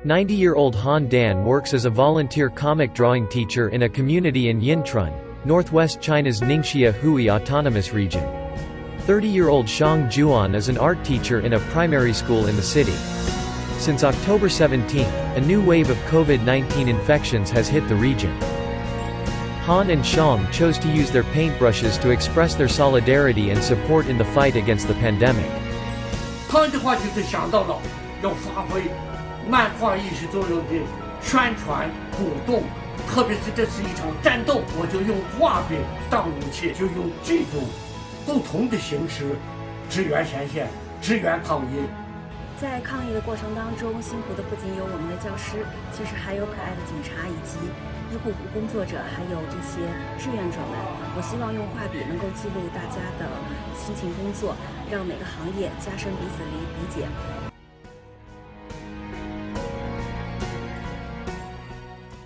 90-year-old Han Dan works as a volunteer comic drawing teacher in a community in Yinchuan, northwest China's Ningxia Hui Autonomous Region. 30-year-old Shang Juan is an art teacher in a primary school in the city. Since October 17, a new wave of COVID-19 infections has hit the region. Han and Shang chose to use their paintbrushes to express their solidarity and support in the fight against the pandemic. 他的话就是想到了要发挥漫画艺术作用的宣传鼓动，特别是这是一场战斗，我就用画笔当武器，就用这种不同的形式支援前线，支援抗疫。在抗疫的过程当中，辛苦的不仅有我们的教师，其实还有可爱的警察以及医护工作者，还有这些志愿者们。我希望用画笔能够记录大家的辛勤工作，让每个行业加深彼此理解。